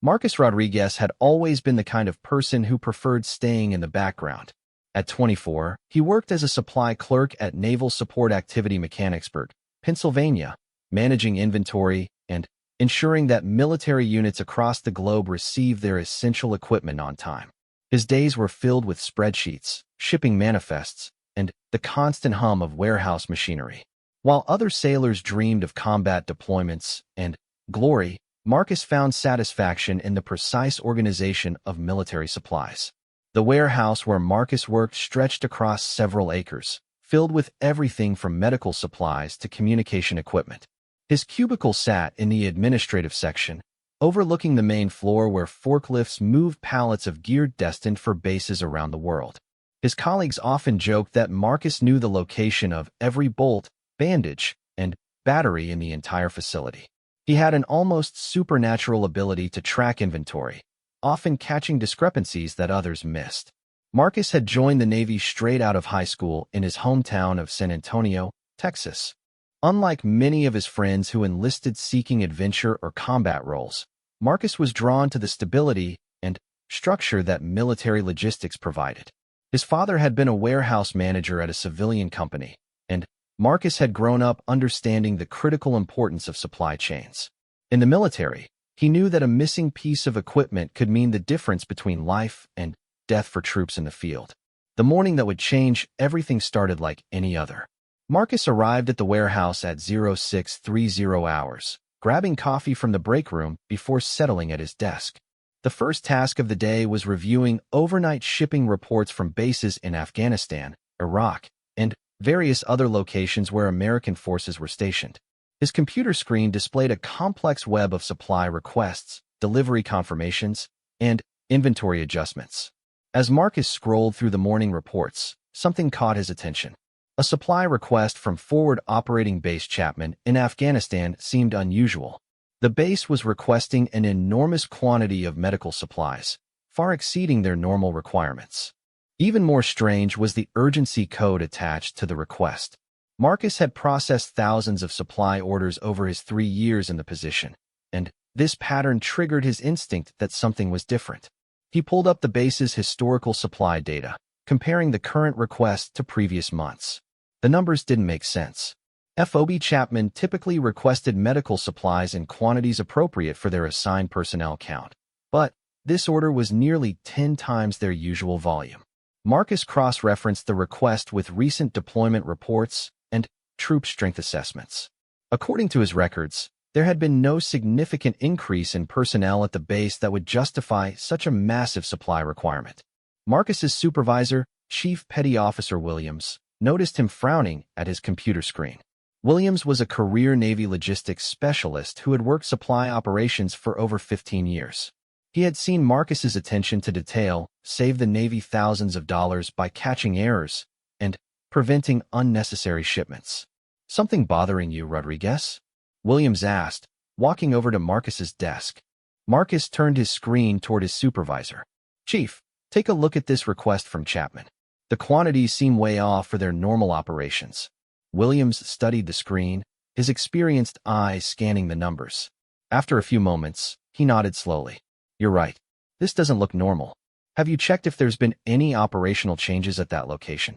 Marcus Rodriguez had always been the kind of person who preferred staying in the background. At 24, he worked as a supply clerk at Naval Support Activity Mechanicsburg, Pennsylvania, managing inventory and ensuring that military units across the globe receive their essential equipment on time. His days were filled with spreadsheets, shipping manifests, and the constant hum of warehouse machinery. While other sailors dreamed of combat deployments and glory, Marcus found satisfaction in the precise organization of military supplies. The warehouse where Marcus worked stretched across several acres, filled with everything from medical supplies to communication equipment. His cubicle sat in the administrative section, overlooking the main floor where forklifts moved pallets of gear destined for bases around the world. His colleagues often joked that Marcus knew the location of every bolt, bandage, and battery in the entire facility. He had an almost supernatural ability to track inventory, often catching discrepancies that others missed. Marcus had joined the Navy straight out of high school in his hometown of San Antonio, Texas. Unlike many of his friends who enlisted seeking adventure or combat roles, Marcus was drawn to the stability and structure that military logistics provided. His father had been a warehouse manager at a civilian company, and Marcus had grown up understanding the critical importance of supply chains. In the military, he knew that a missing piece of equipment could mean the difference between life and death for troops in the field. The morning that would change everything started like any other. Marcus arrived at the warehouse at 0630 hours, grabbing coffee from the break room before settling at his desk. The first task of the day was reviewing overnight shipping reports from bases in Afghanistan, Iraq, and various other locations where American forces were stationed. His computer screen displayed a complex web of supply requests, delivery confirmations, and inventory adjustments. As Marcus scrolled through the morning reports, something caught his attention. A supply request from Forward Operating Base Chapman in Afghanistan seemed unusual. The base was requesting an enormous quantity of medical supplies, far exceeding their normal requirements. Even more strange was the urgency code attached to the request. Marcus had processed thousands of supply orders over his 3 years in the position, and this pattern triggered his instinct that something was different. He pulled up the base's historical supply data, comparing the current request to previous months. The numbers didn't make sense. FOB Chapman typically requested medical supplies in quantities appropriate for their assigned personnel count, but this order was nearly 10 times their usual volume. Marcus cross-referenced the request with recent deployment reports and troop strength assessments. According to his records, there had been no significant increase in personnel at the base that would justify such a massive supply requirement. Marcus's supervisor, Chief Petty Officer Williams, noticed him frowning at his computer screen. Williams was a career Navy logistics specialist who had worked supply operations for over 15 years. He had seen Marcus's attention to detail save the Navy thousands of dollars by catching errors and preventing unnecessary shipments. "Something bothering you, Rodriguez?" Williams asked, walking over to Marcus's desk. Marcus turned his screen toward his supervisor. "Chief, take a look at this request from Chapman. The quantities seem way off for their normal operations." Williams studied the screen, his experienced eyes scanning the numbers. After a few moments, he nodded slowly. "You're right. This doesn't look normal. Have you checked if there's been any operational changes at that location?"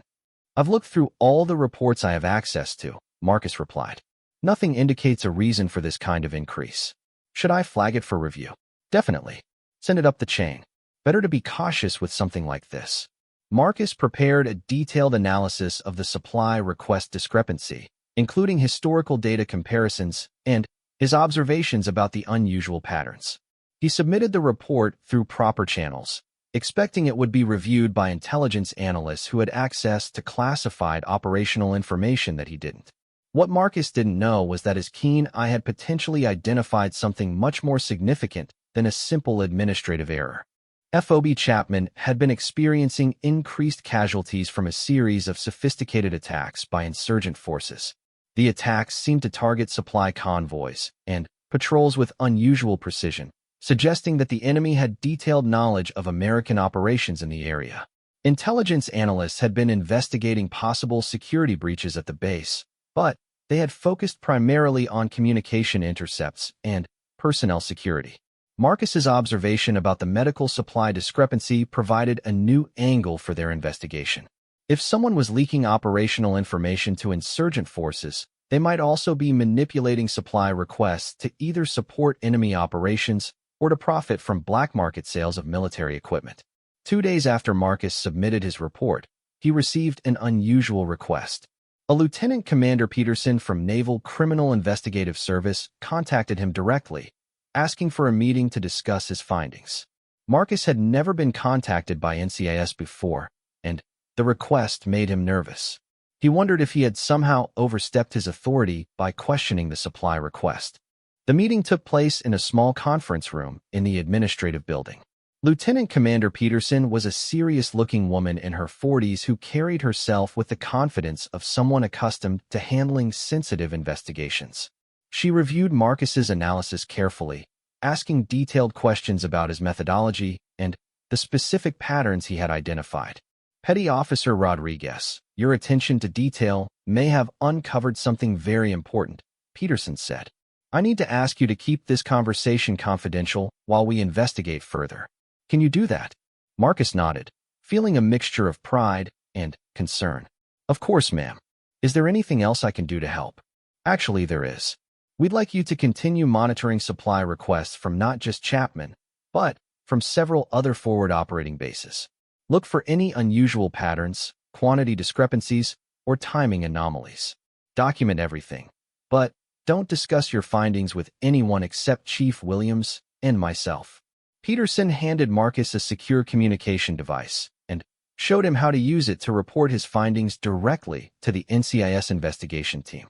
"I've looked through all the reports I have access to," Marcus replied. "Nothing indicates a reason for this kind of increase. Should I flag it for review?" "Definitely. Send it up the chain. Better to be cautious with something like this." Marcus prepared a detailed analysis of the supply request discrepancy, including historical data comparisons and his observations about the unusual patterns. He submitted the report through proper channels, expecting it would be reviewed by intelligence analysts who had access to classified operational information that he didn't. What Marcus didn't know was that his keen eye had potentially identified something much more significant than a simple administrative error. FOB Chapman had been experiencing increased casualties from a series of sophisticated attacks by insurgent forces. The attacks seemed to target supply convoys and patrols with unusual precision, suggesting that the enemy had detailed knowledge of American operations in the area. Intelligence analysts had been investigating possible security breaches at the base, but they had focused primarily on communication intercepts and personnel security. Marcus's observation about the medical supply discrepancy provided a new angle for their investigation. If someone was leaking operational information to insurgent forces, they might also be manipulating supply requests to either support enemy operations or to profit from black market sales of military equipment. 2 days after Marcus submitted his report, he received an unusual request. A Lieutenant Commander Peterson from Naval Criminal Investigative Service contacted him directly, asking for a meeting to discuss his findings. Marcus had never been contacted by NCIS before, and the request made him nervous. He wondered if he had somehow overstepped his authority by questioning the supply request. The meeting took place in a small conference room in the administrative building. Lieutenant Commander Peterson was a serious-looking woman in her 40s who carried herself with the confidence of someone accustomed to handling sensitive investigations. She reviewed Marcus's analysis carefully, asking detailed questions about his methodology and the specific patterns he had identified. Petty Officer Rodriguez, your attention to detail may have uncovered something very important, Peterson said. I need to ask you to keep this conversation confidential while we investigate further. Can you do that? Marcus nodded, feeling a mixture of pride and concern. Of course, ma'am. Is there anything else I can do to help? Actually, there is. We'd like you to continue monitoring supply requests from not just Chapman, but from several other forward operating bases. Look for any unusual patterns, quantity discrepancies, or timing anomalies. Document everything, but don't discuss your findings with anyone except Chief Williams and myself. Peterson handed Marcus a secure communication device and showed him how to use it to report his findings directly to the NCIS investigation team.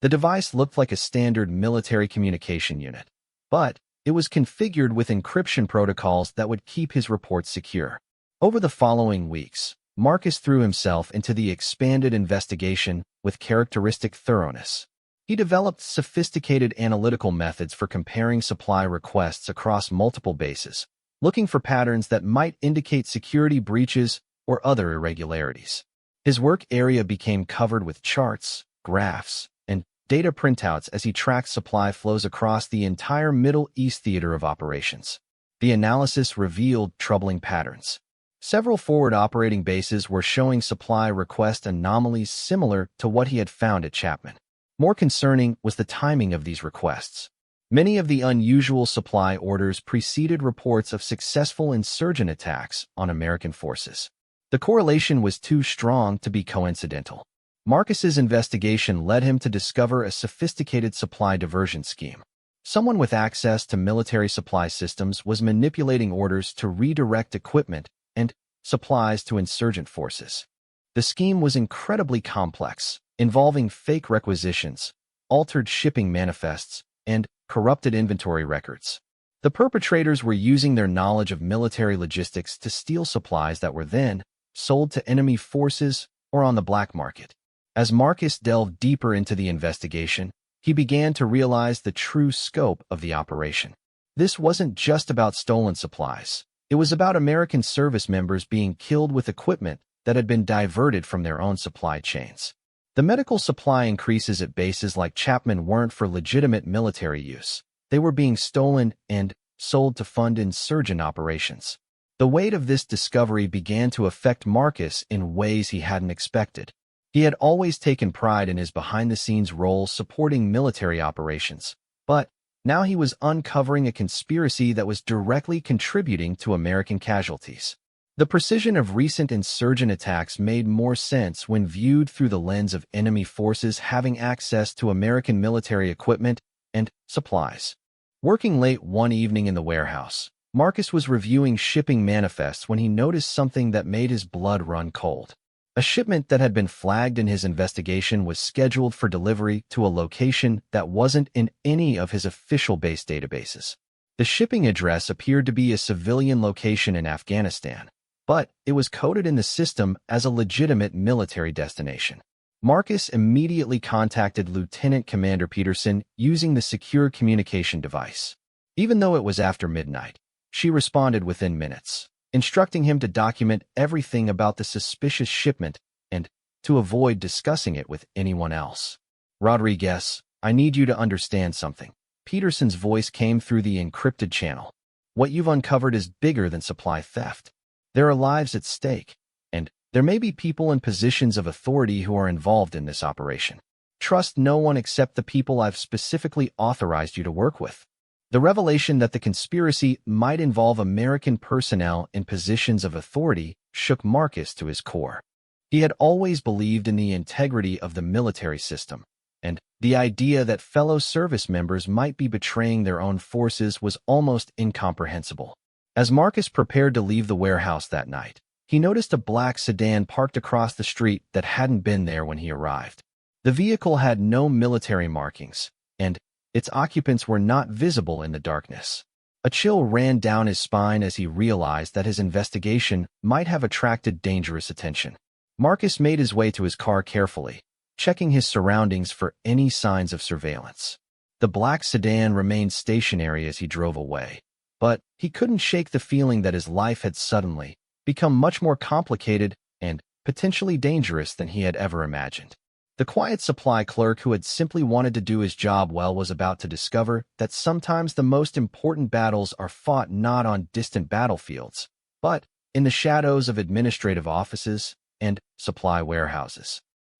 The device looked like a standard military communication unit, but it was configured with encryption protocols that would keep his reports secure. Over the following weeks, Marcus threw himself into the expanded investigation with characteristic thoroughness. He developed sophisticated analytical methods for comparing supply requests across multiple bases, looking for patterns that might indicate security breaches or other irregularities. His work area became covered with charts, graphs, and data printouts as he tracked supply flows across the entire Middle East theater of operations. The analysis revealed troubling patterns. Several forward operating bases were showing supply request anomalies similar to what he had found at Chapman. More concerning was the timing of these requests. Many of the unusual supply orders preceded reports of successful insurgent attacks on American forces. The correlation was too strong to be coincidental. Marcus's investigation led him to discover a sophisticated supply diversion scheme. Someone with access to military supply systems was manipulating orders to redirect equipment and supplies to insurgent forces. The scheme was incredibly complex, involving fake requisitions, altered shipping manifests, and corrupted inventory records. The perpetrators were using their knowledge of military logistics to steal supplies that were then sold to enemy forces or on the black market. As Marcus delved deeper into the investigation, he began to realize the true scope of the operation. This wasn't just about stolen supplies. It was about American service members being killed with equipment that had been diverted from their own supply chains. The medical supply increases at bases like Chapman weren't for legitimate military use. They were being stolen and sold to fund insurgent operations. The weight of this discovery began to affect Marcus in ways he hadn't expected. He had always taken pride in his behind-the-scenes role supporting military operations, but now he was uncovering a conspiracy that was directly contributing to American casualties. The precision of recent insurgent attacks made more sense when viewed through the lens of enemy forces having access to American military equipment and supplies. Working late one evening in the warehouse, Marcus was reviewing shipping manifests when he noticed something that made his blood run cold. A shipment that had been flagged in his investigation was scheduled for delivery to a location that wasn't in any of his official base databases. The shipping address appeared to be a civilian location in Afghanistan, but it was coded in the system as a legitimate military destination. Marcus immediately contacted Lieutenant Commander Peterson using the secure communication device. Even though it was after midnight, she responded within minutes, instructing him to document everything about the suspicious shipment and to avoid discussing it with anyone else. Rodriguez, I need you to understand something. Peterson's voice came through the encrypted channel. what you've uncovered is bigger than supply theft. There are lives at stake, and there may be people in positions of authority who are involved in this operation. Trust no one except the people I've specifically authorized you to work with." The revelation that the conspiracy might involve American personnel in positions of authority shook Marcus to his core. He had always believed in the integrity of the military system, and the idea that fellow service members might be betraying their own forces was almost incomprehensible. As Marcus prepared to leave the warehouse that night, he noticed a black sedan parked across the street that hadn't been there when he arrived. The vehicle had no military markings, and its occupants were not visible in the darkness. A chill ran down his spine as he realized that his investigation might have attracted dangerous attention. Marcus made his way to his car carefully, checking his surroundings for any signs of surveillance. The black sedan remained stationary as he drove away, but he couldn't shake the feeling that his life had suddenly become much more complicated and potentially dangerous than he had ever imagined. The quiet supply clerk who had simply wanted to do his job well was about to discover that sometimes the most important battles are fought not on distant battlefields, but in the shadows of administrative offices and supply warehouses.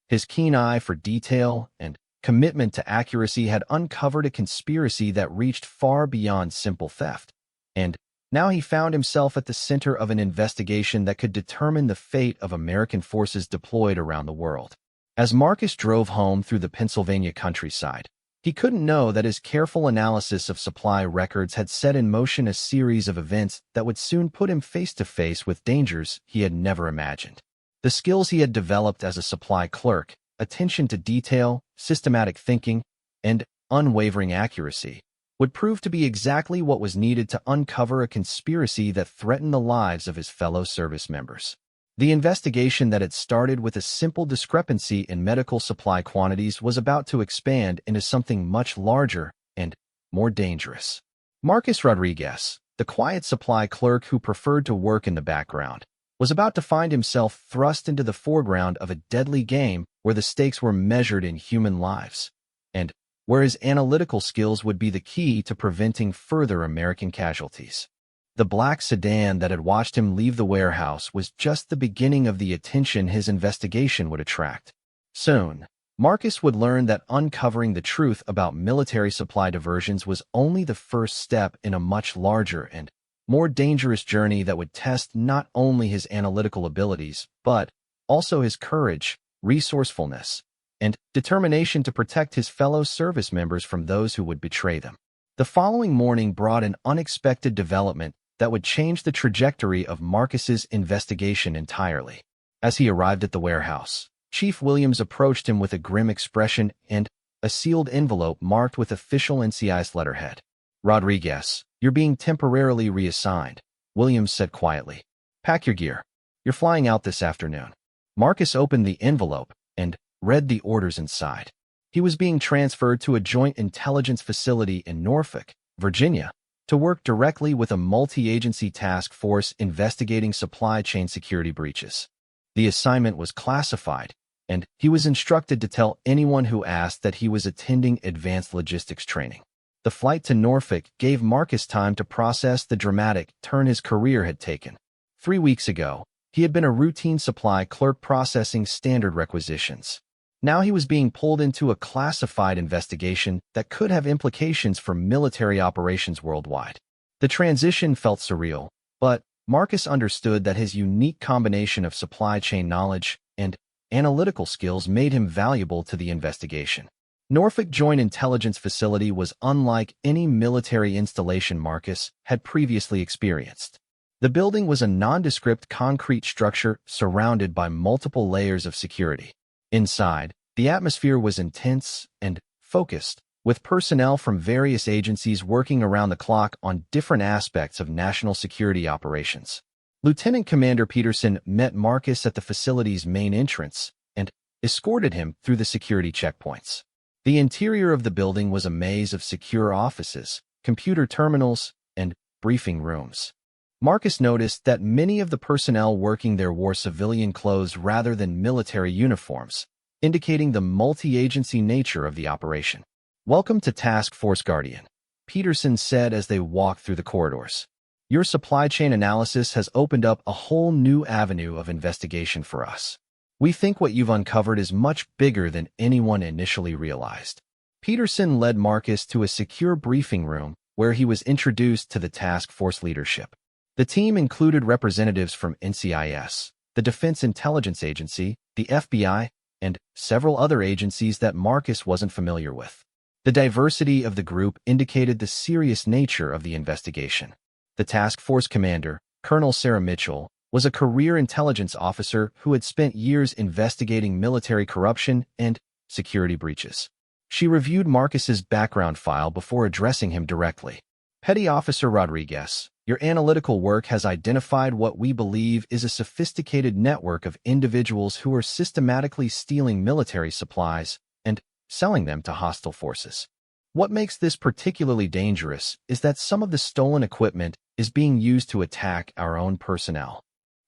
His keen eye for detail and commitment to accuracy had uncovered a conspiracy that reached far beyond simple theft, and now he found himself at the center of an investigation that could determine the fate of American forces deployed around the world. As Marcus drove home through the Pennsylvania countryside, he couldn't know that his careful analysis of supply records had set in motion a series of events that would soon put him face to face with dangers he had never imagined. The skills he had developed as a supply clerk, attention to detail, systematic thinking, and unwavering accuracy, would prove to be exactly what was needed to uncover a conspiracy that threatened the lives of his fellow service members. The investigation that had started with a simple discrepancy in medical supply quantities was about to expand into something much larger and more dangerous. Marcus Rodriguez, the quiet supply clerk who preferred to work in the background, was about to find himself thrust into the foreground of a deadly game where the stakes were measured in human lives, and where his analytical skills would be the key to preventing further American casualties. The black sedan that had watched him leave the warehouse was just the beginning of the attention his investigation would attract. Soon, Marcus would learn that uncovering the truth about military supply diversions was only the first step in a much larger and more dangerous journey that would test not only his analytical abilities, but also his courage, resourcefulness, and determination to protect his fellow service members from those who would betray them. The following morning brought an unexpected development that would change the trajectory of Marcus's investigation entirely. As he arrived at the warehouse, Chief Williams approached him with a grim expression and a sealed envelope marked with official NCIS letterhead. "Rodriguez, you're being temporarily reassigned," Williams said quietly. "Pack your gear. You're flying out this afternoon." Marcus opened the envelope and read the orders inside. He was being transferred to a joint intelligence facility in Norfolk, Virginia, to work directly with a multi-agency task force investigating supply chain security breaches. The assignment was classified, and he was instructed to tell anyone who asked that he was attending advanced logistics training. The flight to Norfolk gave Marcus time to process the dramatic turn his career had taken. 3 weeks ago, he had been a routine supply clerk processing standard requisitions. Now he was being pulled into a classified investigation that could have implications for military operations worldwide. The transition felt surreal, but Marcus understood that his unique combination of supply chain knowledge and analytical skills made him valuable to the investigation. Norfolk Joint Intelligence Facility was unlike any military installation Marcus had previously experienced. The building was a nondescript concrete structure surrounded by multiple layers of security. Inside, the atmosphere was intense and focused, with personnel from various agencies working around the clock on different aspects of national security operations. Lieutenant Commander Peterson met Marcus at the facility's main entrance and escorted him through the security checkpoints. The interior of the building was a maze of secure offices, computer terminals, and briefing rooms. Marcus noticed that many of the personnel working there wore civilian clothes rather than military uniforms, indicating the multi-agency nature of the operation. "Welcome to Task Force Guardian," Peterson said as they walked through the corridors. Your supply chain analysis has opened up a whole new avenue of investigation for us. We think what you've uncovered is much bigger than anyone initially realized." Peterson led Marcus to a secure briefing room where he was introduced to the task force leadership. The team included representatives from NCIS, the Defense Intelligence Agency, the FBI, and several other agencies that Marcus wasn't familiar with. The diversity of the group indicated the serious nature of the investigation. The task force commander, Colonel Sarah Mitchell, was a career intelligence officer who had spent years investigating military corruption and security breaches. She reviewed Marcus's background file before addressing him directly. "Petty Officer Rodriguez, your analytical work has identified what we believe is a sophisticated network of individuals who are systematically stealing military supplies and selling them to hostile forces. What makes this particularly dangerous is that some of the stolen equipment is being used to attack our own personnel."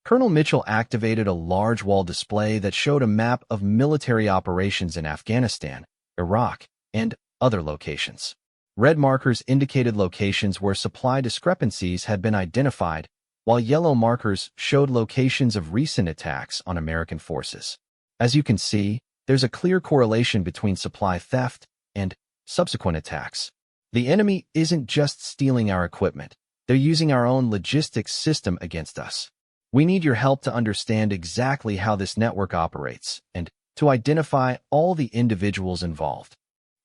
Colonel Mitchell activated a large wall display that showed a map of military operations in Afghanistan, Iraq, and other locations. Red markers indicated locations where supply discrepancies had been identified, while yellow markers showed locations of recent attacks on American forces. As you can see, there's a clear correlation between supply theft and subsequent attacks. The enemy isn't just stealing our equipment, they're using our own logistics system against us. We need your help to understand exactly how this network operates and to identify all the individuals involved.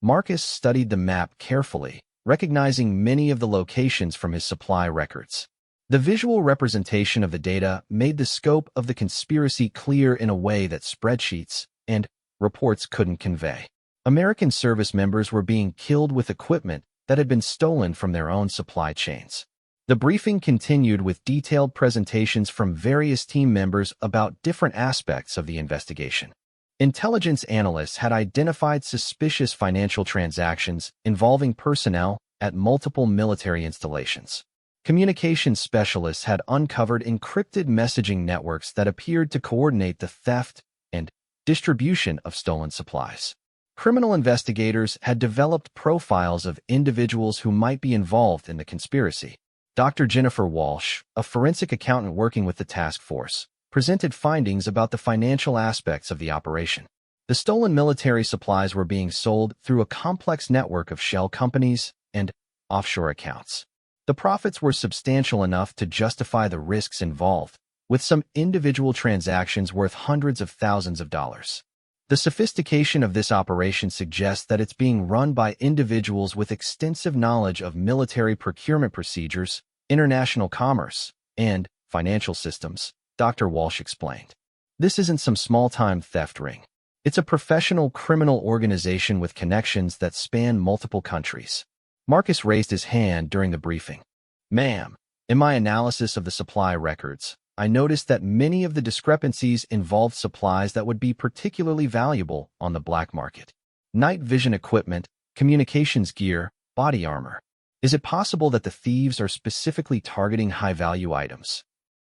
Marcus studied the map carefully, recognizing many of the locations from his supply records. The visual representation of the data made the scope of the conspiracy clear in a way that spreadsheets and reports couldn't convey. American service members were being killed with equipment that had been stolen from their own supply chains. The briefing continued with detailed presentations from various team members about different aspects of the investigation. Intelligence analysts had identified suspicious financial transactions involving personnel at multiple military installations. Communications specialists had uncovered encrypted messaging networks that appeared to coordinate the theft and distribution of stolen supplies. Criminal investigators had developed profiles of individuals who might be involved in the conspiracy. Dr. Jennifer Walsh, a forensic accountant working with the task force, presented findings about the financial aspects of the operation. The stolen military supplies were being sold through a complex network of shell companies and offshore accounts. The profits were substantial enough to justify the risks involved, with some individual transactions worth hundreds of thousands of dollars. The sophistication of this operation suggests that it's being run by individuals with extensive knowledge of military procurement procedures, international commerce, and financial systems, Dr. Walsh explained. This isn't some small-time theft ring. It's a professional criminal organization with connections that span multiple countries. Marcus raised his hand during the briefing. "Ma'am, in my analysis of the supply records, I noticed that many of the discrepancies involved supplies that would be particularly valuable on the black market. Night vision equipment, communications gear, body armor. Is it possible that the thieves are specifically targeting high-value items?"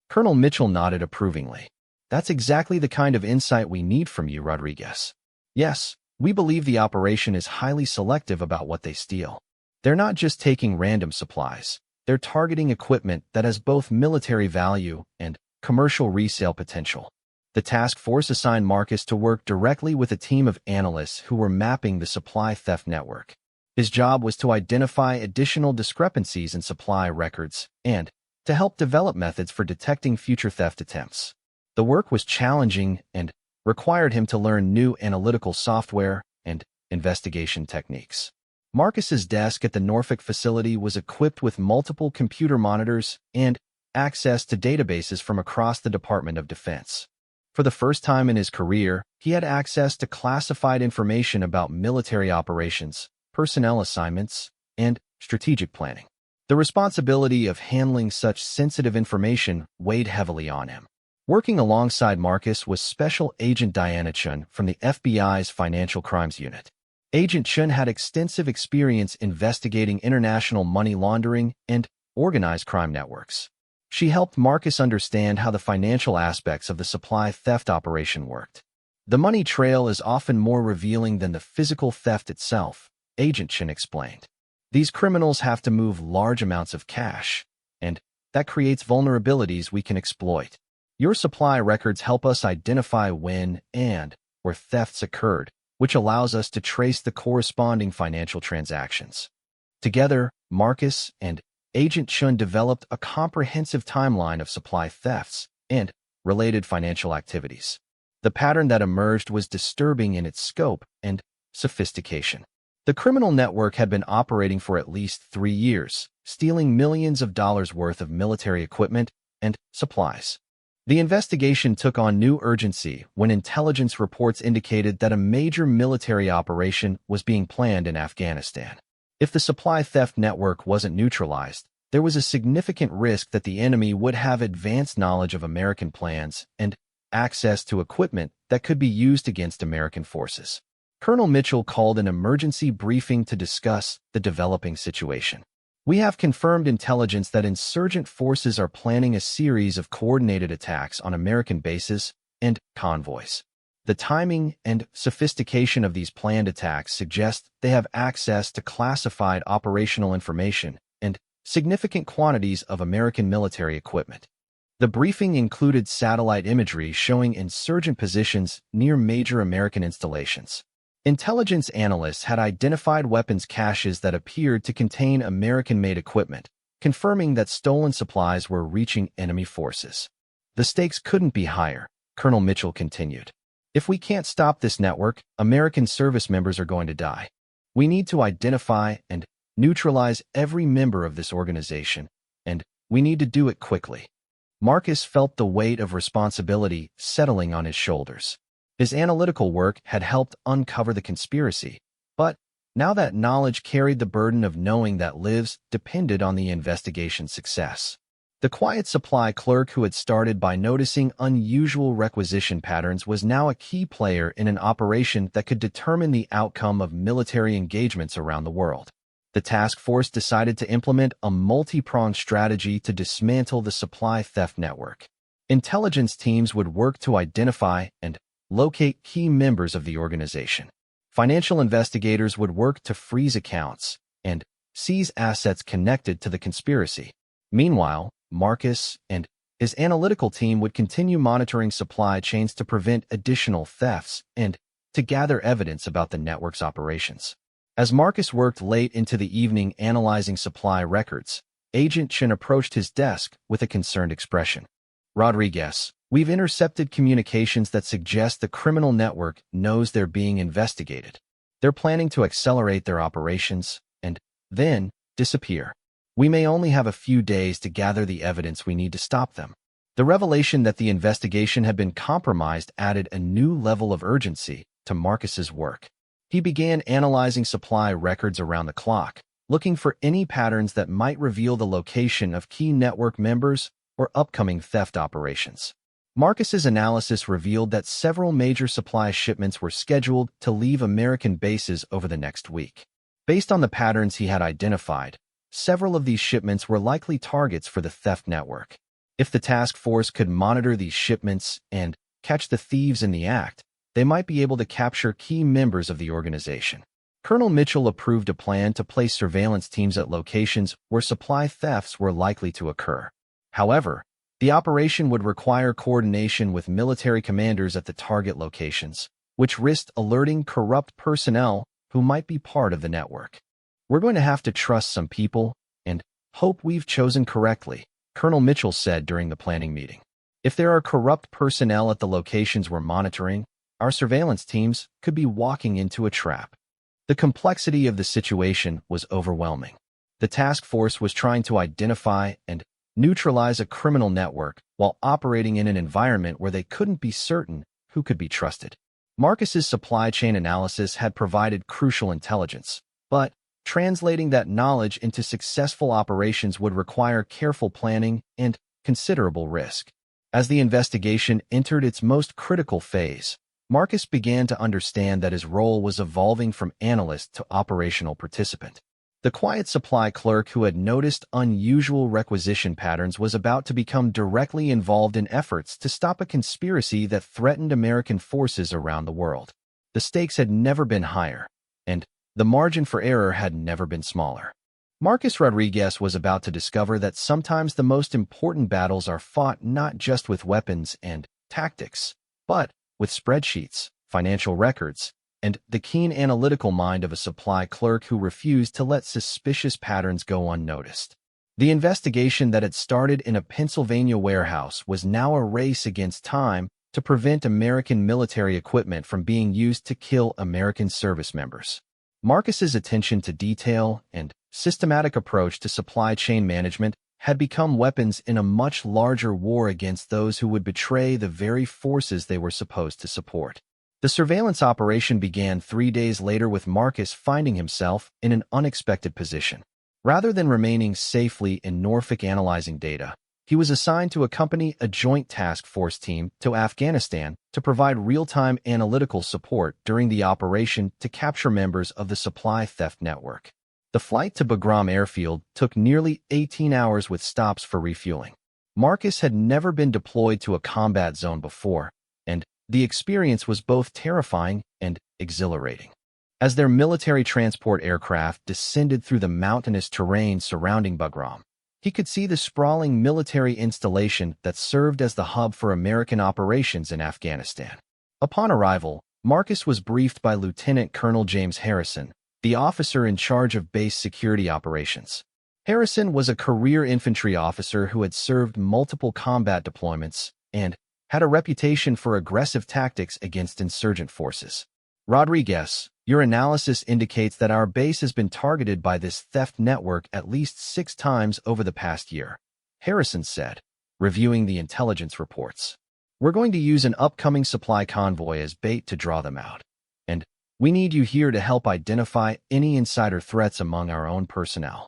Colonel Mitchell nodded approvingly. "That's exactly the kind of insight we need from you, Rodriguez. Yes, we believe the operation is highly selective about what they steal. They're not just taking random supplies. They're targeting equipment that has both military value and commercial resale potential." The task force assigned Marcus to work directly with a team of analysts who were mapping the supply theft network. His job was to identify additional discrepancies in supply records and to help develop methods for detecting future theft attempts. The work was challenging and required him to learn new analytical software and investigation techniques. Marcus's desk at the Norfolk facility was equipped with multiple computer monitors and access to databases from across the Department of Defense. For the first time in his career, he had access to classified information about military operations, personnel assignments, and strategic planning. The responsibility of handling such sensitive information weighed heavily on him. Working alongside Marcus was Special Agent Diana Chun from the FBI's Financial Crimes Unit. Agent Chun had extensive experience investigating international money laundering and organized crime networks. She helped Marcus understand how the financial aspects of the supply theft operation worked. "The money trail is often more revealing than the physical theft itself," Agent Chun explained. "These criminals have to move large amounts of cash, and that creates vulnerabilities we can exploit. Your supply records help us identify when and where thefts occurred, which allows us to trace the corresponding financial transactions. Together, Marcus and Agent Chun developed a comprehensive timeline of supply thefts and related financial activities. The pattern that emerged was disturbing in its scope and sophistication. The criminal network had been operating for at least 3 years, stealing millions of dollars worth of military equipment and supplies. The investigation took on new urgency when intelligence reports indicated that a major military operation was being planned in Afghanistan. If the supply theft network wasn't neutralized, there was a significant risk that the enemy would have advanced knowledge of American plans and access to equipment that could be used against American forces. Colonel Mitchell called an emergency briefing to discuss the developing situation. We have confirmed intelligence that insurgent forces are planning a series of coordinated attacks on American bases and convoys. The timing and sophistication of these planned attacks suggest they have access to classified operational information and significant quantities of American military equipment. The briefing included satellite imagery showing insurgent positions near major American installations. Intelligence analysts had identified weapons caches that appeared to contain American-made equipment, confirming that stolen supplies were reaching enemy forces. The stakes couldn't be higher, Colonel Mitchell continued. If we can't stop this network, American service members are going to die. We need to identify and neutralize every member of this organization, and we need to do it quickly. Marcus felt the weight of responsibility settling on his shoulders. His analytical work had helped uncover the conspiracy, but now that knowledge carried the burden of knowing that lives depended on the investigation's success. The quiet supply clerk who had started by noticing unusual requisition patterns was now a key player in an operation that could determine the outcome of military engagements around the world. The task force decided to implement a multi-pronged strategy to dismantle the supply theft network. Intelligence teams would work to identify and locate key members of the organization. Financial investigators would work to freeze accounts and seize assets connected to the conspiracy. Meanwhile, Marcus and his analytical team would continue monitoring supply chains to prevent additional thefts and to gather evidence about the network's operations. As Marcus worked late into the evening analyzing supply records, Agent Chen approached his desk with a concerned expression. "Rodriguez, we've intercepted communications that suggest the criminal network knows they're being investigated. They're planning to accelerate their operations and then disappear. We may only have a few days to gather the evidence we need to stop them." The revelation that the investigation had been compromised added a new level of urgency to Marcus's work. He began analyzing supply records around the clock, looking for any patterns that might reveal the location of key network members or upcoming theft operations. Marcus's analysis revealed that several major supply shipments were scheduled to leave American bases over the next week. Based on the patterns he had identified, several of these shipments were likely targets for the theft network. If the task force could monitor these shipments and catch the thieves in the act, they might be able to capture key members of the organization. Colonel Mitchell approved a plan to place surveillance teams at locations where supply thefts were likely to occur. However, the operation would require coordination with military commanders at the target locations, which risked alerting corrupt personnel who might be part of the network. "We're going to have to trust some people and hope we've chosen correctly," Colonel Mitchell said during the planning meeting. "If there are corrupt personnel at the locations we're monitoring, our surveillance teams could be walking into a trap." The complexity of the situation was overwhelming. The task force was trying to identify and neutralize a criminal network while operating in an environment where they couldn't be certain who could be trusted. Marcus's supply chain analysis had provided crucial intelligence, but translating that knowledge into successful operations would require careful planning and considerable risk. As the investigation entered its most critical phase, Marcus began to understand that his role was evolving from analyst to operational participant. The quiet supply clerk who had noticed unusual requisition patterns was about to become directly involved in efforts to stop a conspiracy that threatened American forces around the world. The stakes had never been higher, and the margin for error had never been smaller. Marcus Rodriguez was about to discover that sometimes the most important battles are fought not just with weapons and tactics, but with spreadsheets, financial records, and the keen analytical mind of a supply clerk who refused to let suspicious patterns go unnoticed. The investigation that had started in a Pennsylvania warehouse was now a race against time to prevent American military equipment from being used to kill American service members. Marcus's attention to detail and systematic approach to supply chain management had become weapons in a much larger war against those who would betray the very forces they were supposed to support. The surveillance operation began 3 days later with Marcus finding himself in an unexpected position. Rather than remaining safely in Norfolk analyzing data, he was assigned to accompany a joint task force team to Afghanistan to provide real-time analytical support during the operation to capture members of the supply theft network. The flight to Bagram Airfield took nearly 18 hours with stops for refueling. Marcus had never been deployed to a combat zone before, and the experience was both terrifying and exhilarating. As their military transport aircraft descended through the mountainous terrain surrounding Bagram, he could see the sprawling military installation that served as the hub for American operations in Afghanistan. Upon arrival, Marcus was briefed by Lieutenant Colonel James Harrison, the officer in charge of base security operations. Harrison was a career infantry officer who had served multiple combat deployments and had a reputation for aggressive tactics against insurgent forces. Rodriguez, your analysis indicates that our base has been targeted by this theft network at least 6 times over the past year, Harrison said, reviewing the intelligence reports. We're going to use an upcoming supply convoy as bait to draw them out, and we need you here to help identify any insider threats among our own personnel.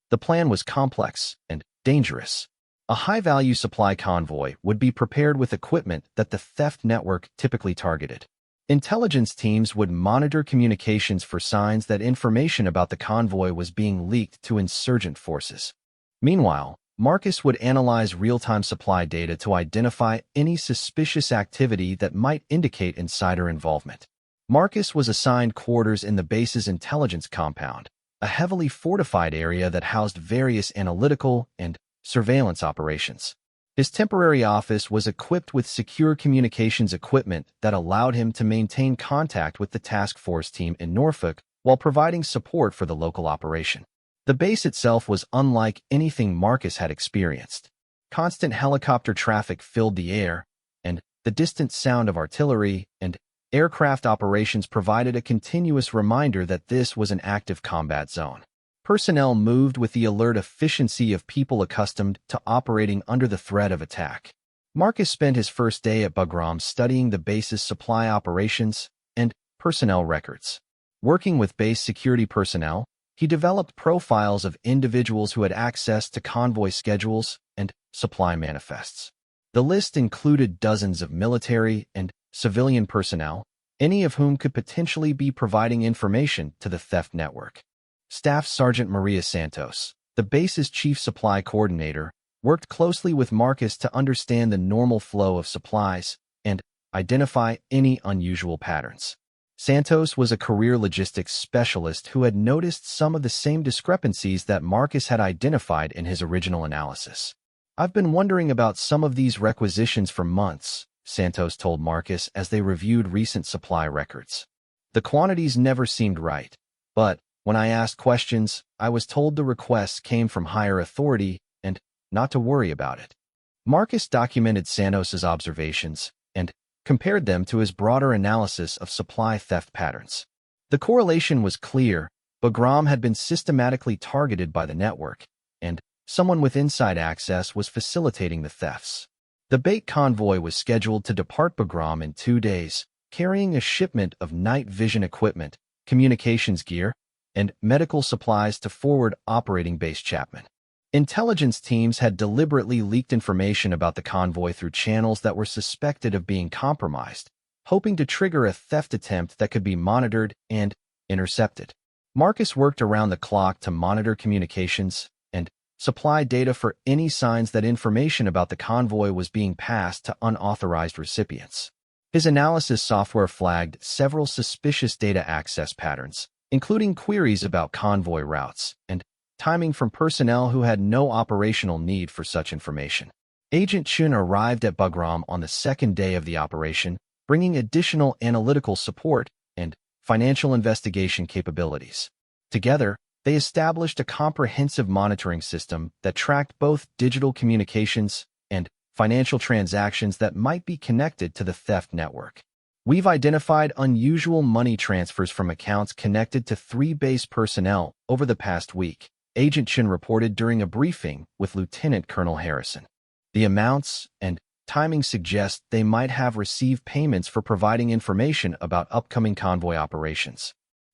The plan was complex and dangerous. A high-value supply convoy would be prepared with equipment that the theft network typically targeted. Intelligence teams would monitor communications for signs that information about the convoy was being leaked to insurgent forces. Meanwhile, Marcus would analyze real-time supply data to identify any suspicious activity that might indicate insider involvement. Marcus was assigned quarters in the base's intelligence compound, a heavily fortified area that housed various analytical and surveillance operations. His temporary office was equipped with secure communications equipment that allowed him to maintain contact with the task force team in Norfolk while providing support for the local operation. The base itself was unlike anything Marcus had experienced. Constant helicopter traffic filled the air, and the distant sound of artillery and aircraft operations provided a continuous reminder that this was an active combat zone. Personnel moved with the alert efficiency of people accustomed to operating under the threat of attack. Marcus spent his first day at Bagram studying the base's supply operations and personnel records. Working with base security personnel, he developed profiles of individuals who had access to convoy schedules and supply manifests. The list included dozens of military and civilian personnel, any of whom could potentially be providing information to the theft network. Staff Sergeant Maria Santos, the base's chief supply coordinator, worked closely with Marcus to understand the normal flow of supplies and identify any unusual patterns. Santos was a career logistics specialist who had noticed some of the same discrepancies that Marcus had identified in his original analysis. I've been wondering about some of these requisitions for months, Santos told Marcus as they reviewed recent supply records. The quantities never seemed right, but when I asked questions, I was told the requests came from higher authority and not to worry about it. Marcus documented Santos's observations and compared them to his broader analysis of supply theft patterns. The correlation was clear. Bagram had been systematically targeted by the network, and someone with inside access was facilitating the thefts. The bait convoy was scheduled to depart Bagram in 2 days, carrying a shipment of night vision equipment, communications gear, and medical supplies to forward operating base Chapman. Intelligence teams had deliberately leaked information about the convoy through channels that were suspected of being compromised, hoping to trigger a theft attempt that could be monitored and intercepted. Marcus worked around the clock to monitor communications and supply data for any signs that information about the convoy was being passed to unauthorized recipients. His analysis software flagged several suspicious data access patterns, including queries about convoy routes and timing from personnel who had no operational need for such information. Agent Chun arrived at Bagram on the second day of the operation, bringing additional analytical support and financial investigation capabilities. Together, they established a comprehensive monitoring system that tracked both digital communications and financial transactions that might be connected to the theft network. We've identified unusual money transfers from accounts connected to 3 base personnel over the past week, Agent Chin reported during a briefing with Lieutenant Colonel Harrison. The amounts and timing suggest they might have received payments for providing information about upcoming convoy operations.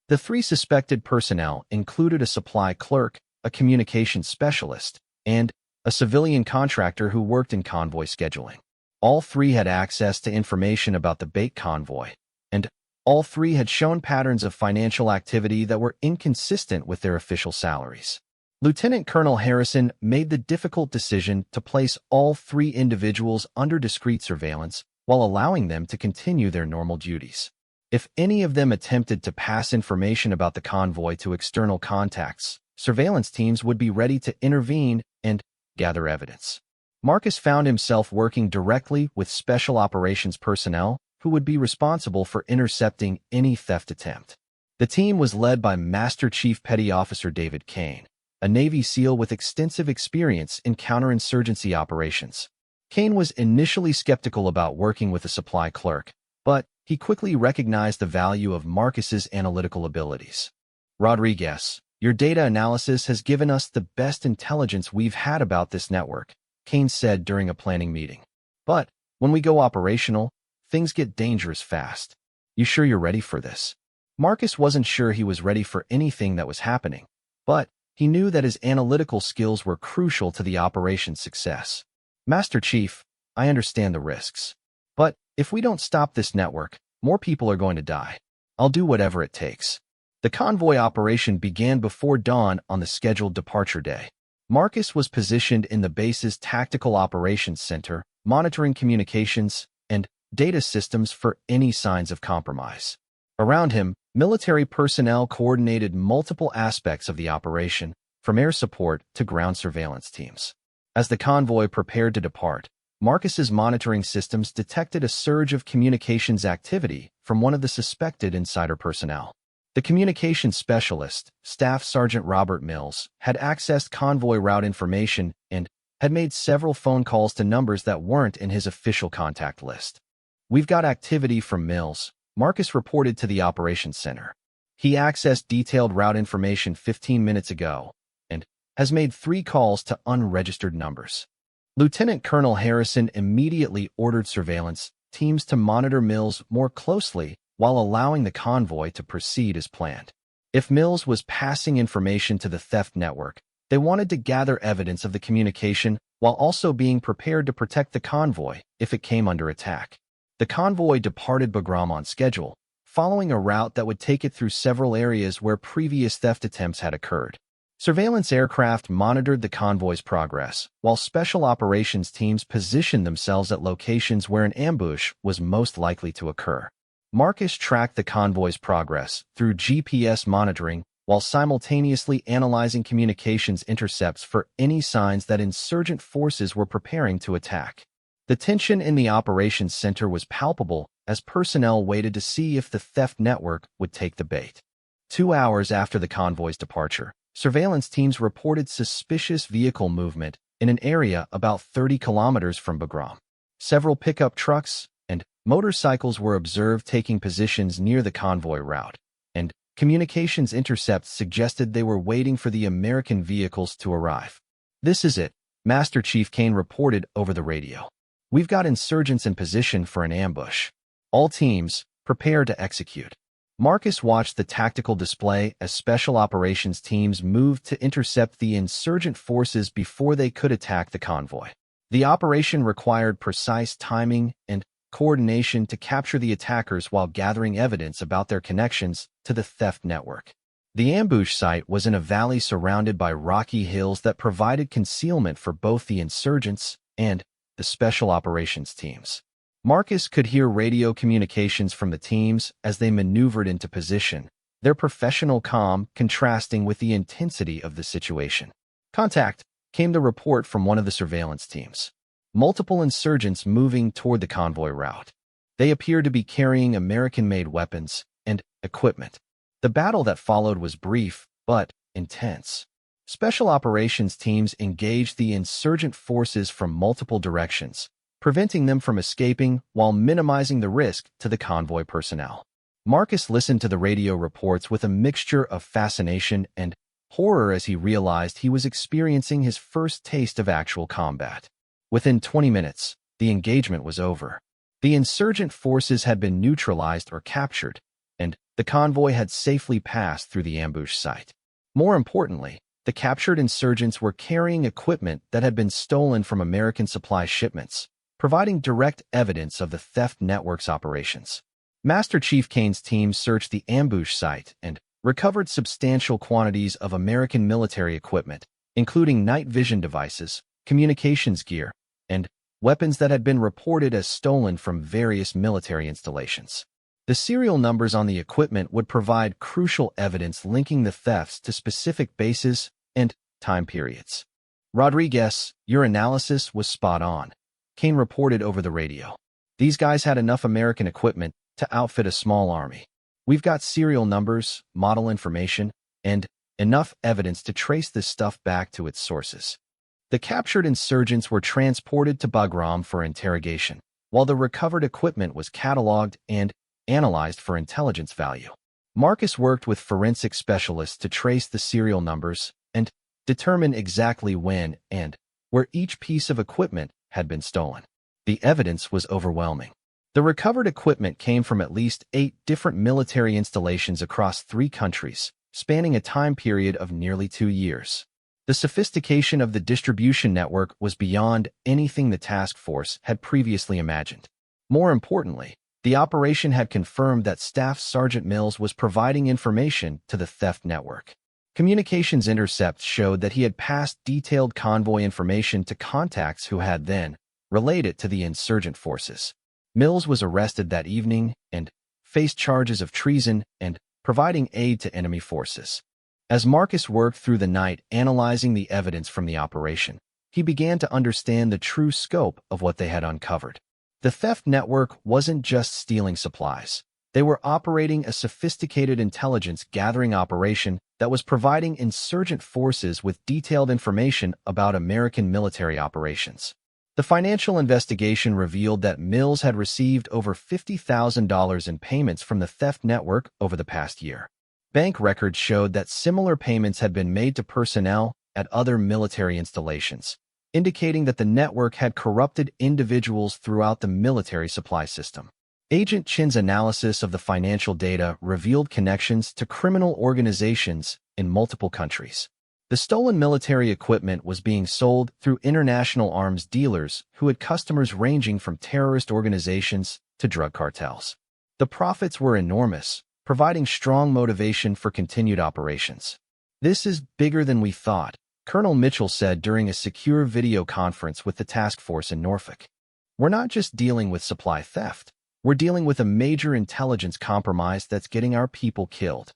The 3 suspected personnel included a supply clerk, a communications specialist, and a civilian contractor who worked in convoy scheduling. All 3 had access to information about the bait convoy, and all 3 had shown patterns of financial activity that were inconsistent with their official salaries. Lieutenant Colonel Harrison made the difficult decision to place all 3 individuals under discreet surveillance while allowing them to continue their normal duties. If any of them attempted to pass information about the convoy to external contacts, surveillance teams would be ready to intervene and gather evidence. Marcus found himself working directly with special operations personnel who would be responsible for intercepting any theft attempt. The team was led by Master Chief Petty Officer David Kane, a Navy SEAL with extensive experience in counterinsurgency operations. Kane was initially skeptical about working with a supply clerk, but he quickly recognized the value of Marcus's analytical abilities. "Rodriguez, your data analysis has given us the best intelligence we've had about this network," Kane said during a planning meeting. "But when we go operational, things get dangerous fast. You sure you're ready for this?" Marcus wasn't sure he was ready for anything that was happening, but he knew that his analytical skills were crucial to the operation's success. "Master Chief, I understand the risks. But if we don't stop this network, more people are going to die. I'll do whatever it takes." The convoy operation began before dawn on the scheduled departure day. Marcus was positioned in the base's Tactical Operations Center, monitoring communications and data systems for any signs of compromise. Around him, military personnel coordinated multiple aspects of the operation, from air support to ground surveillance teams. As the convoy prepared to depart, Marcus's monitoring systems detected a surge of communications activity from one of the suspected insider personnel. The communications specialist, Staff Sergeant Robert Mills, had accessed convoy route information and had made several phone calls to numbers that weren't in his official contact list. "We've got activity from Mills," Marcus reported to the operations center. "He accessed detailed route information 15 minutes ago and has made 3 calls to unregistered numbers." Lieutenant Colonel Harrison immediately ordered surveillance teams to monitor Mills more closely while allowing the convoy to proceed as planned. If Mills was passing information to the theft network, they wanted to gather evidence of the communication while also being prepared to protect the convoy if it came under attack. The convoy departed Bagram on schedule, following a route that would take it through several areas where previous theft attempts had occurred. Surveillance aircraft monitored the convoy's progress, while special operations teams positioned themselves at locations where an ambush was most likely to occur. Marcus tracked the convoy's progress through GPS monitoring while simultaneously analyzing communications intercepts for any signs that insurgent forces were preparing to attack. The tension in the operations center was palpable as personnel waited to see if the theft network would take the bait. 2 hours after the convoy's departure, surveillance teams reported suspicious vehicle movement in an area about 30 kilometers from Bagram. Several pickup trucks and motorcycles were observed taking positions near the convoy route, and communications intercepts suggested they were waiting for the American vehicles to arrive. "This is it," Master Chief Kane reported over the radio. "We've got insurgents in position for an ambush. All teams, prepare to execute." Marcus watched the tactical display as special operations teams moved to intercept the insurgent forces before they could attack the convoy. The operation required precise timing and coordination to capture the attackers while gathering evidence about their connections to the theft network. The ambush site was in a valley surrounded by rocky hills that provided concealment for both the insurgents and the special operations teams. Marcus could hear radio communications from the teams as they maneuvered into position, their professional calm contrasting with the intensity of the situation. Contact came the report from one of the surveillance teams. Multiple insurgents moving toward the convoy route. They appeared to be carrying American-made weapons and equipment. The battle that followed was brief, but intense. Special operations teams engaged the insurgent forces from multiple directions, preventing them from escaping while minimizing the risk to the convoy personnel. Marcus listened to the radio reports with a mixture of fascination and horror as he realized he was experiencing his first taste of actual combat. Within 20 minutes, the engagement was over. The insurgent forces had been neutralized or captured, and the convoy had safely passed through the ambush site. More importantly, the captured insurgents were carrying equipment that had been stolen from American supply shipments, providing direct evidence of the theft network's operations. Master Chief Kane's team searched the ambush site and recovered substantial quantities of American military equipment, including night vision devices, communications gear, and weapons that had been reported as stolen from various military installations. The serial numbers on the equipment would provide crucial evidence linking the thefts to specific bases and time periods. Rodriguez, your analysis was spot on, Kane reported over the radio. These guys had enough American equipment to outfit a small army. We've got serial numbers, model information, and enough evidence to trace this stuff back to its sources. The captured insurgents were transported to Bagram for interrogation, while the recovered equipment was cataloged and analyzed for intelligence value. Marcus worked with forensic specialists to trace the serial numbers and determine exactly when and where each piece of equipment had been stolen. The evidence was overwhelming. The recovered equipment came from at least 8 different military installations across 3 countries, spanning a time period of nearly 2 years. The sophistication of the distribution network was beyond anything the task force had previously imagined. More importantly, the operation had confirmed that Staff Sergeant Mills was providing information to the theft network. Communications intercepts showed that he had passed detailed convoy information to contacts who had then relayed it to the insurgent forces. Mills was arrested that evening and faced charges of treason and providing aid to enemy forces. As Marcus worked through the night analyzing the evidence from the operation, he began to understand the true scope of what they had uncovered. The theft network wasn't just stealing supplies. They were operating a sophisticated intelligence-gathering operation that was providing insurgent forces with detailed information about American military operations. The financial investigation revealed that Mills had received over $50,000 in payments from the theft network over the past year. Bank records showed that similar payments had been made to personnel at other military installations, indicating that the network had corrupted individuals throughout the military supply system. Agent Chin's analysis of the financial data revealed connections to criminal organizations in multiple countries. The stolen military equipment was being sold through international arms dealers who had customers ranging from terrorist organizations to drug cartels. The profits were enormous, providing strong motivation for continued operations. "This is bigger than we thought," Colonel Mitchell said during a secure video conference with the task force in Norfolk. "We're not just dealing with supply theft. We're dealing with a major intelligence compromise that's getting our people killed."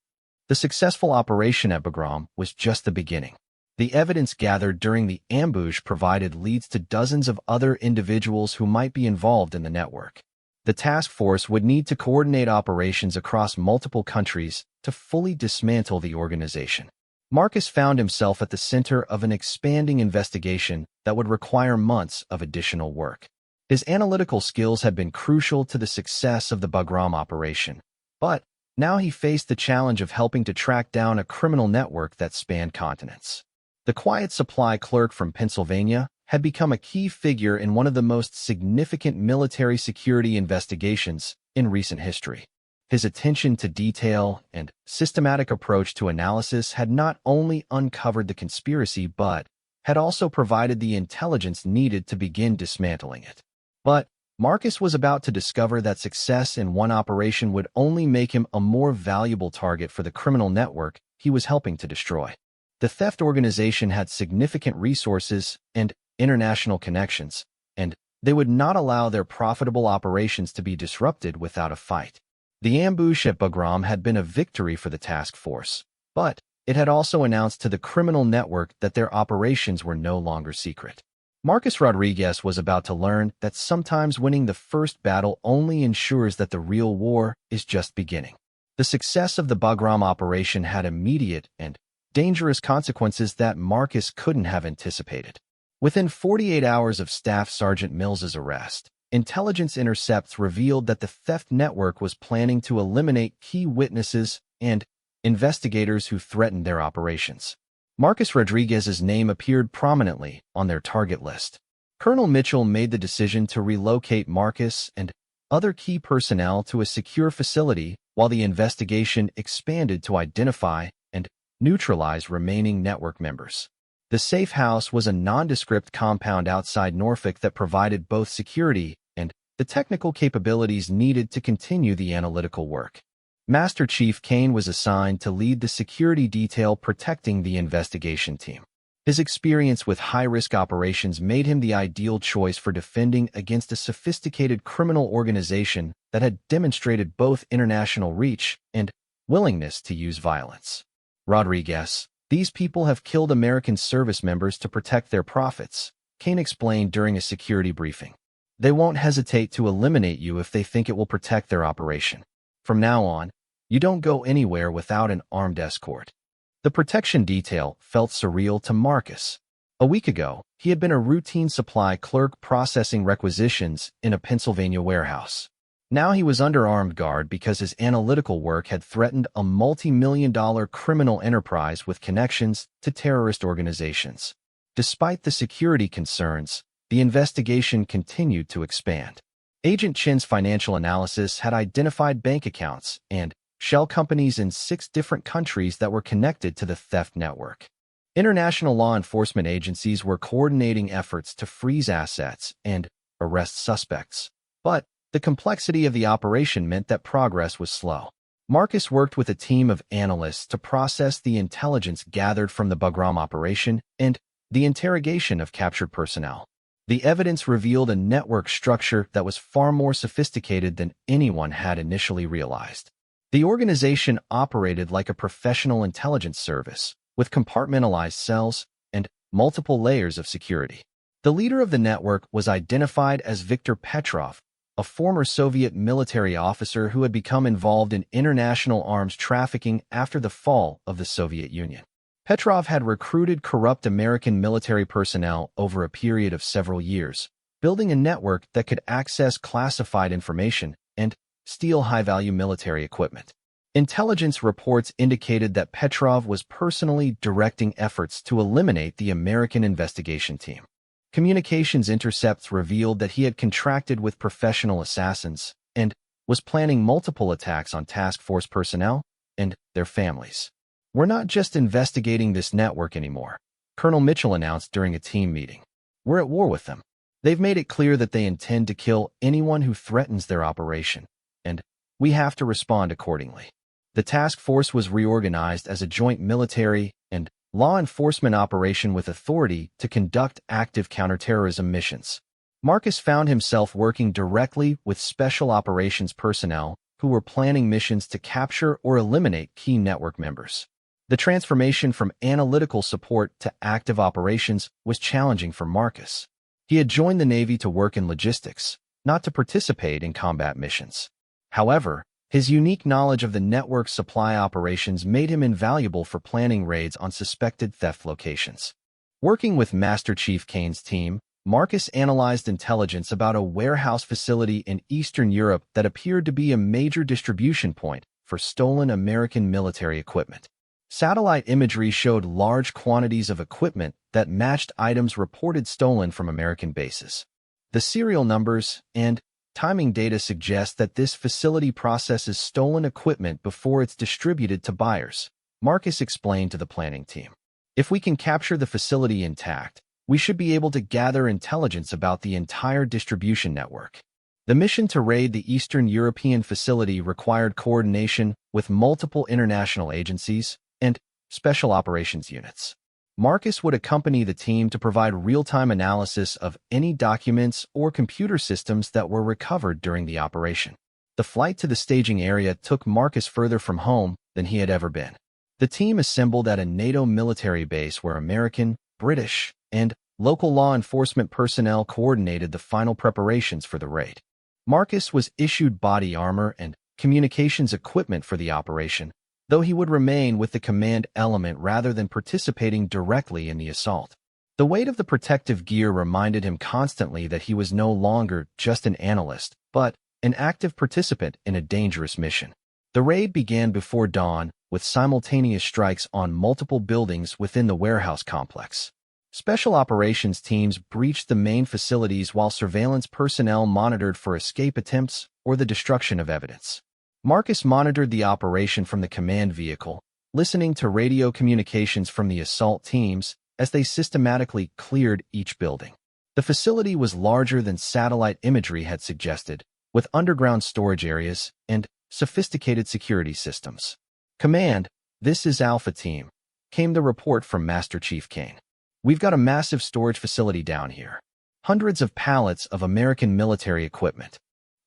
The successful operation at Bagram was just the beginning. The evidence gathered during the ambush provided leads to dozens of other individuals who might be involved in the network. The task force would need to coordinate operations across multiple countries to fully dismantle the organization. Marcus found himself at the center of an expanding investigation that would require months of additional work. His analytical skills had been crucial to the success of the Bagram operation, but now he faced the challenge of helping to track down a criminal network that spanned continents. The quiet supply clerk from Pennsylvania had become a key figure in one of the most significant military security investigations in recent history. His attention to detail and systematic approach to analysis had not only uncovered the conspiracy but had also provided the intelligence needed to begin dismantling it. But Marcus was about to discover that success in one operation would only make him a more valuable target for the criminal network he was helping to destroy. The theft organization had significant resources and international connections, and they would not allow their profitable operations to be disrupted without a fight. The ambush at Bagram had been a victory for the task force, but it had also announced to the criminal network that their operations were no longer secret. Marcus Rodriguez was about to learn that sometimes winning the first battle only ensures that the real war is just beginning. The success of the Bagram operation had immediate and dangerous consequences that Marcus couldn't have anticipated. Within 48 hours of Staff Sergeant Mills's arrest, intelligence intercepts revealed that the theft network was planning to eliminate key witnesses and investigators who threatened their operations. Marcus Rodriguez's name appeared prominently on their target list. Colonel Mitchell made the decision to relocate Marcus and other key personnel to a secure facility while the investigation expanded to identify and neutralize remaining network members. The safe house was a nondescript compound outside Norfolk that provided both security and the technical capabilities needed to continue the analytical work. Master Chief Kane was assigned to lead the security detail protecting the investigation team. His experience with high-risk operations made him the ideal choice for defending against a sophisticated criminal organization that had demonstrated both international reach and willingness to use violence. Rodriguez, these people have killed American service members to protect their profits, Kane explained during a security briefing. They won't hesitate to eliminate you if they think it will protect their operation. From now on, you don't go anywhere without an armed escort. The protection detail felt surreal to Marcus. A week ago, he had been a routine supply clerk processing requisitions in a Pennsylvania warehouse. Now he was under armed guard because his analytical work had threatened a multi-million-dollar criminal enterprise with connections to terrorist organizations. Despite the security concerns, the investigation continued to expand. Agent Chin's financial analysis had identified bank accounts and shell companies in 6 different countries that were connected to the theft network. International law enforcement agencies were coordinating efforts to freeze assets and arrest suspects, but the complexity of the operation meant that progress was slow. Marcus worked with a team of analysts to process the intelligence gathered from the Bagram operation and the interrogation of captured personnel. The evidence revealed a network structure that was far more sophisticated than anyone had initially realized. The organization operated like a professional intelligence service, with compartmentalized cells and multiple layers of security. The leader of the network was identified as Viktor Petrov, a former Soviet military officer who had become involved in international arms trafficking after the fall of the Soviet Union. Petrov had recruited corrupt American military personnel over a period of several years, building a network that could access classified information and steal high-value military equipment. Intelligence reports indicated that Petrov was personally directing efforts to eliminate the American investigation team. Communications intercepts revealed that he had contracted with professional assassins and was planning multiple attacks on task force personnel and their families. "We're not just investigating this network anymore," Colonel Mitchell announced during a team meeting. "We're at war with them. They've made it clear that they intend to kill anyone who threatens their operation, and we have to respond accordingly." The task force was reorganized as a joint military and law enforcement operation with authority to conduct active counterterrorism missions. Marcus found himself working directly with special operations personnel who were planning missions to capture or eliminate key network members. The transformation from analytical support to active operations was challenging for Marcus. He had joined the Navy to work in logistics, not to participate in combat missions. However, his unique knowledge of the network's supply operations made him invaluable for planning raids on suspected theft locations. Working with Master Chief Kane's team, Marcus analyzed intelligence about a warehouse facility in Eastern Europe that appeared to be a major distribution point for stolen American military equipment. Satellite imagery showed large quantities of equipment that matched items reported stolen from American bases. The serial numbers and timing data suggest that this facility processes stolen equipment before it's distributed to buyers, Marcus explained to the planning team. "If we can capture the facility intact, we should be able to gather intelligence about the entire distribution network." The mission to raid the Eastern European facility required coordination with multiple international agencies and special operations units. Marcus would accompany the team to provide real-time analysis of any documents or computer systems that were recovered during the operation. The flight to the staging area took Marcus further from home than he had ever been. The team assembled at a NATO military base where American, British, and local law enforcement personnel coordinated the final preparations for the raid. Marcus was issued body armor and communications equipment for the operation, though he would remain with the command element rather than participating directly in the assault. The weight of the protective gear reminded him constantly that he was no longer just an analyst, but an active participant in a dangerous mission. The raid began before dawn, with simultaneous strikes on multiple buildings within the warehouse complex. Special operations teams breached the main facilities while surveillance personnel monitored for escape attempts or the destruction of evidence. Marcus monitored the operation from the command vehicle, listening to radio communications from the assault teams as they systematically cleared each building. The facility was larger than satellite imagery had suggested, with underground storage areas and sophisticated security systems. "Command, this is Alpha Team," came the report from Master Chief Kane. "We've got a massive storage facility down here. Hundreds of pallets of American military equipment."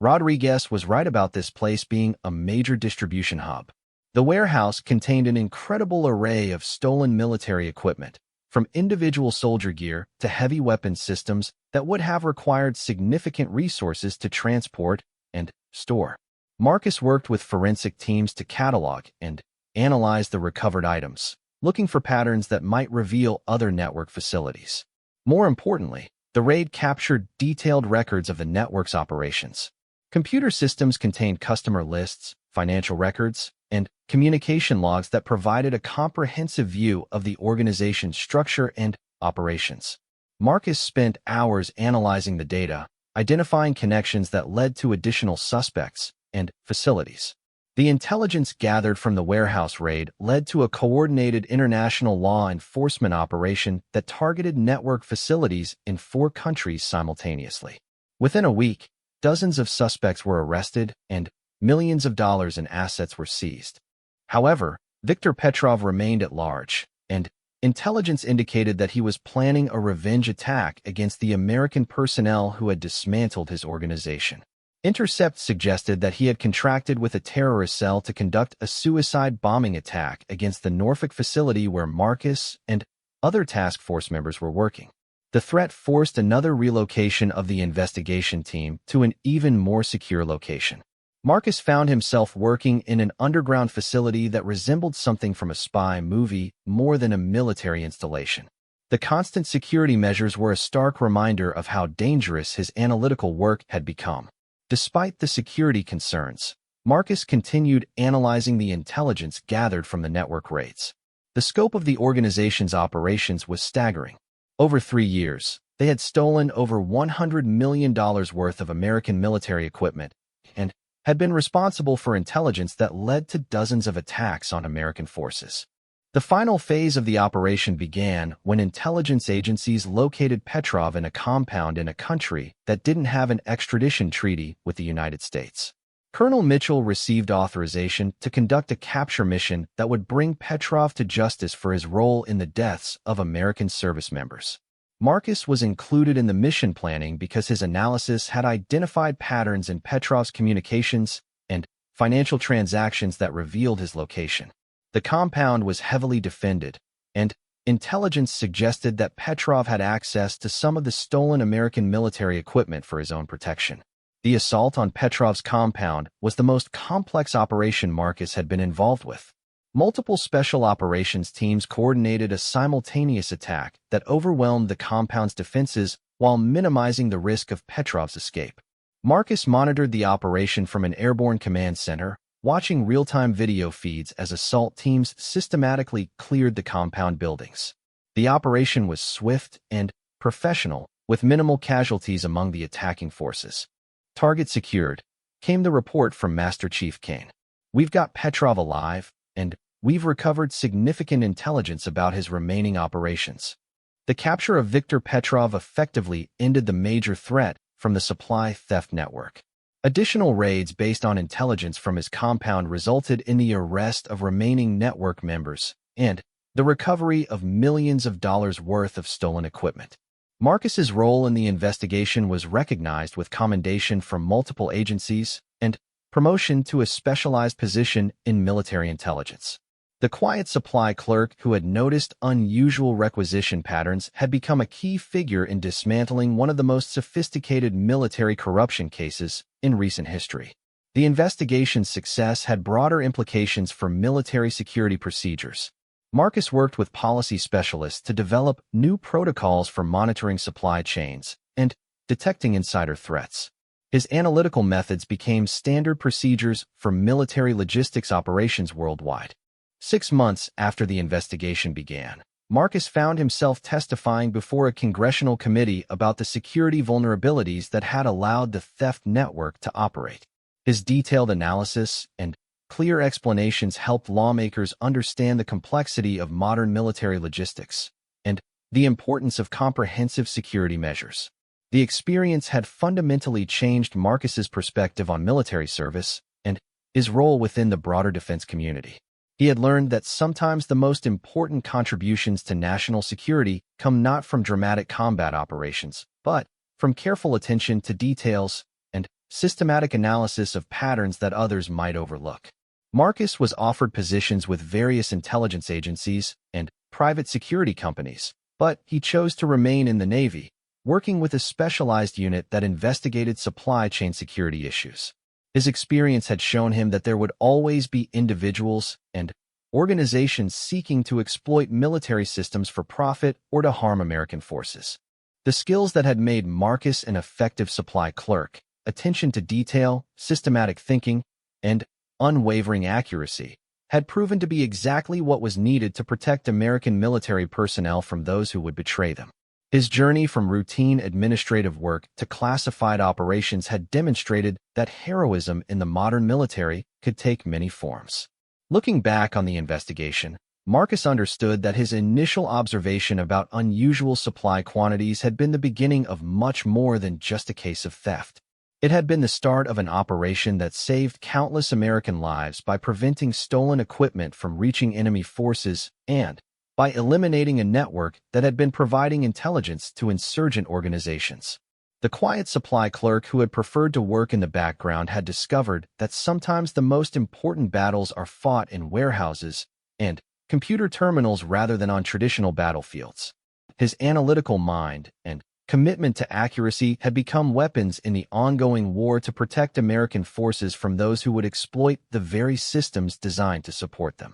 Rodriguez was right about this place being a major distribution hub. The warehouse contained an incredible array of stolen military equipment, from individual soldier gear to heavy weapons systems that would have required significant resources to transport and store. Marcus worked with forensic teams to catalog and analyze the recovered items, looking for patterns that might reveal other network facilities. More importantly, the raid captured detailed records of the network's operations. Computer systems contained customer lists, financial records, and communication logs that provided a comprehensive view of the organization's structure and operations. Marcus spent hours analyzing the data, identifying connections that led to additional suspects and facilities. The intelligence gathered from the warehouse raid led to a coordinated international law enforcement operation that targeted network facilities in 4 countries simultaneously. Within a week, dozens of suspects were arrested and millions of dollars in assets were seized. However, Viktor Petrov remained at large, and intelligence indicated that he was planning a revenge attack against the American personnel who had dismantled his organization. Intercepts suggested that he had contracted with a terrorist cell to conduct a suicide bombing attack against the Norfolk facility where Marcus and other task force members were working. The threat forced another relocation of the investigation team to an even more secure location. Marcus found himself working in an underground facility that resembled something from a spy movie more than a military installation. The constant security measures were a stark reminder of how dangerous his analytical work had become. Despite the security concerns, Marcus continued analyzing the intelligence gathered from the network raids. The scope of the organization's operations was staggering. Over 3 years, they had stolen over $100 million worth of American military equipment and had been responsible for intelligence that led to dozens of attacks on American forces. The final phase of the operation began when intelligence agencies located Petrov in a compound in a country that didn't have an extradition treaty with the United States. Colonel Mitchell received authorization to conduct a capture mission that would bring Petrov to justice for his role in the deaths of American service members. Marcus was included in the mission planning because his analysis had identified patterns in Petrov's communications and financial transactions that revealed his location. The compound was heavily defended, and intelligence suggested that Petrov had access to some of the stolen American military equipment for his own protection. The assault on Petrov's compound was the most complex operation Marcus had been involved with. Multiple special operations teams coordinated a simultaneous attack that overwhelmed the compound's defenses while minimizing the risk of Petrov's escape. Marcus monitored the operation from an airborne command center, watching real-time video feeds as assault teams systematically cleared the compound buildings. The operation was swift and professional, with minimal casualties among the attacking forces. "Target secured," came the report from Master Chief Kane. "We've got Petrov alive, and we've recovered significant intelligence about his remaining operations." The capture of Viktor Petrov effectively ended the major threat from the supply theft network. Additional raids based on intelligence from his compound resulted in the arrest of remaining network members and the recovery of millions of dollars worth of stolen equipment. Marcus's role in the investigation was recognized with commendation from multiple agencies, and promotion to a specialized position in military intelligence. The quiet supply clerk who had noticed unusual requisition patterns had become a key figure in dismantling one of the most sophisticated military corruption cases in recent history. The investigation's success had broader implications for military security procedures. Marcus worked with policy specialists to develop new protocols for monitoring supply chains and detecting insider threats. His analytical methods became standard procedures for military logistics operations worldwide. 6 months after the investigation began, Marcus found himself testifying before a congressional committee about the security vulnerabilities that had allowed the theft network to operate. His detailed analysis and clear explanations helped lawmakers understand the complexity of modern military logistics and the importance of comprehensive security measures. The experience had fundamentally changed Marcus's perspective on military service and his role within the broader defense community. He had learned that sometimes the most important contributions to national security come not from dramatic combat operations, but from careful attention to details and systematic analysis of patterns that others might overlook. Marcus was offered positions with various intelligence agencies and private security companies, but he chose to remain in the Navy, working with a specialized unit that investigated supply chain security issues. His experience had shown him that there would always be individuals and organizations seeking to exploit military systems for profit or to harm American forces. The skills that had made Marcus an effective supply clerk, attention to detail, systematic thinking, and unwavering accuracy, had proven to be exactly what was needed to protect American military personnel from those who would betray them. His journey from routine administrative work to classified operations had demonstrated that heroism in the modern military could take many forms. Looking back on the investigation, Marcus understood that his initial observation about unusual supply quantities had been the beginning of much more than just a case of theft. It had been the start of an operation that saved countless American lives by preventing stolen equipment from reaching enemy forces and by eliminating a network that had been providing intelligence to insurgent organizations. The quiet supply clerk who had preferred to work in the background had discovered that sometimes the most important battles are fought in warehouses and computer terminals rather than on traditional battlefields. His analytical mind and commitment to accuracy had become weapons in the ongoing war to protect American forces from those who would exploit the very systems designed to support them.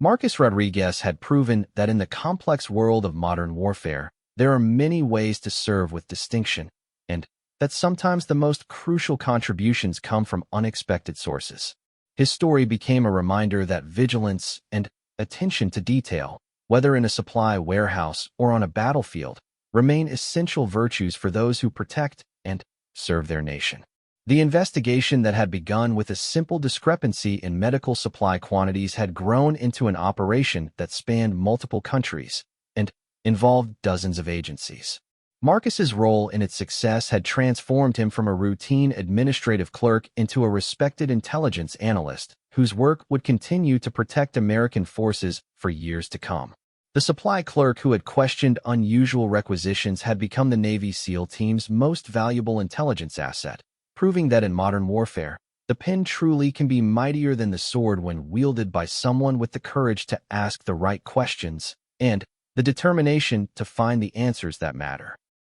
Marcus Rodriguez had proven that in the complex world of modern warfare, there are many ways to serve with distinction, and that sometimes the most crucial contributions come from unexpected sources. His story became a reminder that vigilance and attention to detail, whether in a supply warehouse or on a battlefield, remain essential virtues for those who protect and serve their nation. The investigation that had begun with a simple discrepancy in medical supply quantities had grown into an operation that spanned multiple countries and involved dozens of agencies. Marcus's role in its success had transformed him from a routine administrative clerk into a respected intelligence analyst whose work would continue to protect American forces for years to come. The supply clerk who had questioned unusual requisitions had become the Navy SEAL team's most valuable intelligence asset, proving that in modern warfare, the pen truly can be mightier than the sword when wielded by someone with the courage to ask the right questions and the determination to find the answers that matter.